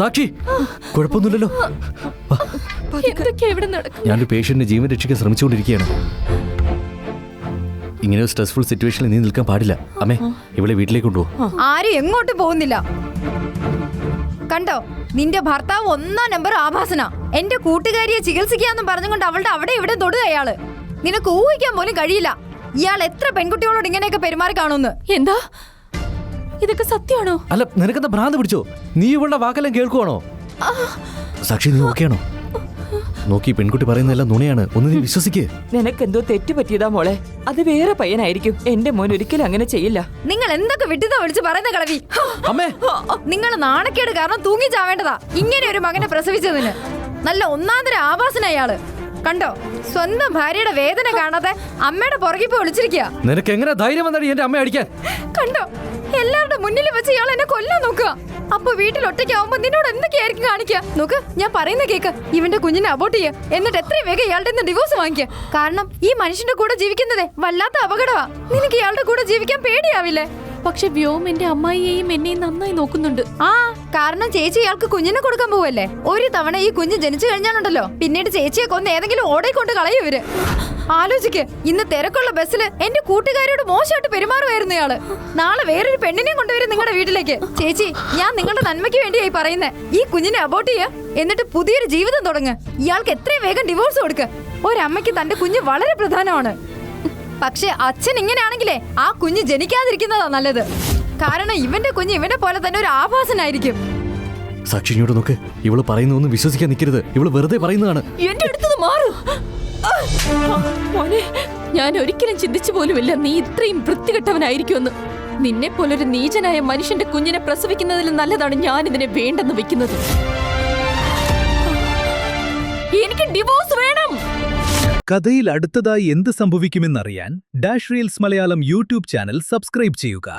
സാക്ഷി, കുഴപ്പമൊന്നുമില്ലല്ലോ. ഞാനൊരു പേഷ്യന്റിന്റെ ജീവൻ രക്ഷിക്കാൻ ശ്രമിച്ചുകൊണ്ടിരിക്കുകയാണ്. ഇങ്ങനെ ഒരു സ്ട്രെസ്ഫുൾ സിറ്റുവേഷനിൽ നീ നിൽക്കാൻ പാടില്ല. അമ്മേ, ഇവളെ വീട്ടിലേക്ക് കൊണ്ടുപോ. ആരും എങ്ങോട്ടും പോകുന്നില്ല. കണ്ടോ, നിന്റെ ഭർത്താവ് 1 നമ്പർ ആഭാസന. എന്റെ കൂട്ടുകാരിയെ ചികിത്സിക്കാന്ന് പറഞ്ഞുകൊണ്ട് അവളുടെ അവിടെ ഇവിടെ തൊടുക അയാള്. നിനക്ക് ഊഹിക്കാൻ പോലും കഴിയില്ല ഇയാൾ എത്ര പെൺകുട്ടികളോട് ഇങ്ങനെയൊക്കെ പെരുമാറി കാണുന്നു. എന്താ ഇതൊക്കെ സത്യമാണോ? അല്ല, നിനക്കെന്താ ഭ്രാന്ത് പിടിച്ചോ? നീ ഇവളുടെ വാക്കെല്ലാം കേൾക്കുവാണോ? സാക്ഷി, നീ ഓക്കെയാണോ? നോക്കി, പെൺകുട്ടി പറയുന്നതെല്ലാം നുണയാണ്. ഒന്ന് നീ വിശ്വസിക്കേ. നിനക്കെന്തോ തെറ്റ് പറ്റിയതാ മോളെ. അത് വേറെ പയ്യനായിരിക്കും. എന്റെ മോൻ ഒരിക്കലും അങ്ങനെ ചെയ്യില്ല. നിങ്ങൾ എന്തൊക്കെ വിട്ടിതാ വിളിച്ച് പറയുന്ന കളവി. അമ്മേ, നിങ്ങൾ നാണക്കേട് കാരണം തൂങ്ങി ചാവേണ്ടതാ ഇങ്ങനെ ഒരു മകനെ പ്രസവിച്ചതിന്. നല്ല ഒന്നാന്തര ആഭാസന അയാള്. കണ്ടോ, സ്വന്തം ഭാര്യയുടെ വേദന കാണാതെ അമ്മയുടെ പുറകെ പോയി വിളിച്ചിരിക്കുക. നിനക്ക് എങ്ങനെ ധൈര്യം വന്നാടി എന്റെ അമ്മയെ അടിക്കാൻ? കണ്ടോ, എല്ലാവരുടെ മുന്നിൽ വെച്ച് ഇയാൾ എന്നെ കൊല്ലാൻ നോക്കുക. അപ്പൊ വീട്ടിൽ ഒറ്റയ്ക്കാവുമ്പോ നിന്നോട് എന്തൊക്കെയായിരിക്കും കാണിക്കുക? നോക്ക്, ഞാൻ പറയുന്ന കേക്ക്. ഇവന്റെ കുഞ്ഞിനെ അബോർട്ട് ചെയ്യ, എന്നിട്ട് എത്രയും വേഗം ഇയാളുടെ ഡിവോഴ്സ് വാങ്ങിക്കുക. കാരണം ഈ മനുഷ്യന്റെ കൂടെ ജീവിക്കുന്നതേ വല്ലാത്ത അപകടമാ. നിനക്ക് ഇയാളുടെ കൂടെ ജീവിക്കാൻ പേടിയാവില്ലേ? പക്ഷെ വ്യോം എന്റെ അമ്മായിയെയും എന്നെയും നന്നായി നോക്കുന്നുണ്ട്. കാരണം ചേച്ചി ഇയാൾക്ക് കുഞ്ഞിനെ കൊടുക്കാൻ പോവല്ലേ. ഒരു തവണ ഈ കുഞ്ഞ് ജനിച്ചു കഴിഞ്ഞാലുണ്ടല്ലോ, പിന്നീട് ചേച്ചിയെ കൊന്ന് ഏതെങ്കിലും ഓടെ കൊണ്ട് കളയും ഇവര്. ആലോചിക്ക്, ഇന്ന് തിരക്കുള്ള ബസ്സില് എന്റെ കൂട്ടുകാരോട് മോശമായിട്ട് പെരുമാറുമായിരുന്നു ഇയാള്. നാളെ വേറൊരു പെണ്ണിനെയും കൊണ്ടുവരും നിങ്ങളുടെ വീട്ടിലേക്ക്. ചേച്ചി, ഞാൻ നിങ്ങളുടെ നന്മയ്ക്ക് വേണ്ടിയായി പറയുന്നേ. ഈ കുഞ്ഞിനെ അബോർട്ട് ചെയ്യ, എന്നിട്ട് പുതിയൊരു ജീവിതം തുടങ്ങ്. ഇയാൾക്ക് എത്രയും വേഗം ഡിവോഴ്സ് കൊടുക്ക്. ഒരമ്മയ്ക്ക് തന്റെ കുഞ്ഞ് വളരെ പ്രധാനമാണ്. പക്ഷെ അച്ഛൻ ഇങ്ങനെയാണെങ്കിലേ ആ കുഞ്ഞ് ജനിക്കാതിരിക്കുന്നതാ നല്ലത്. കാരണം ഇവന്റെ കുഞ്ഞ് ഇവനെ പോലെ തന്നെ ഒരു ആഭാസനായിരിക്കും. സാക്ഷിനോട് നോക്ക്, ഇവള് പറയുന്നൊന്നും വിശ്വസിക്കാൻ നിൽക്കരുത്. ഇവള് വെറുതെ പറയുന്നതാണ്. എന്റെ അടുത്തത് മാറൂ മോനെ. ഞാൻ ഒരിക്കലും ചിന്തിച്ചു പോലുമില്ല നീ ഇത്രയും വൃത്തികെട്ടവനായിരിക്കുമെന്ന്. നിന്നെ പോലൊരു നീചനായ മനുഷ്യന്റെ കുഞ്ഞിനെ പ്രസവിക്കുന്നതിലും നല്ലതാണ് ഞാൻ ഇതിനെ വേണ്ടെന്ന് വെക്കുന്നത്. എനിക്ക് ഡിവോഴ്സ് വേണം. കഥയിൽ അടുത്തതായി എന്ത് സംഭവിക്കുമെന്നറിയാൻ dash reels Malayalam YouTube channel subscribe ചെയ്യുക.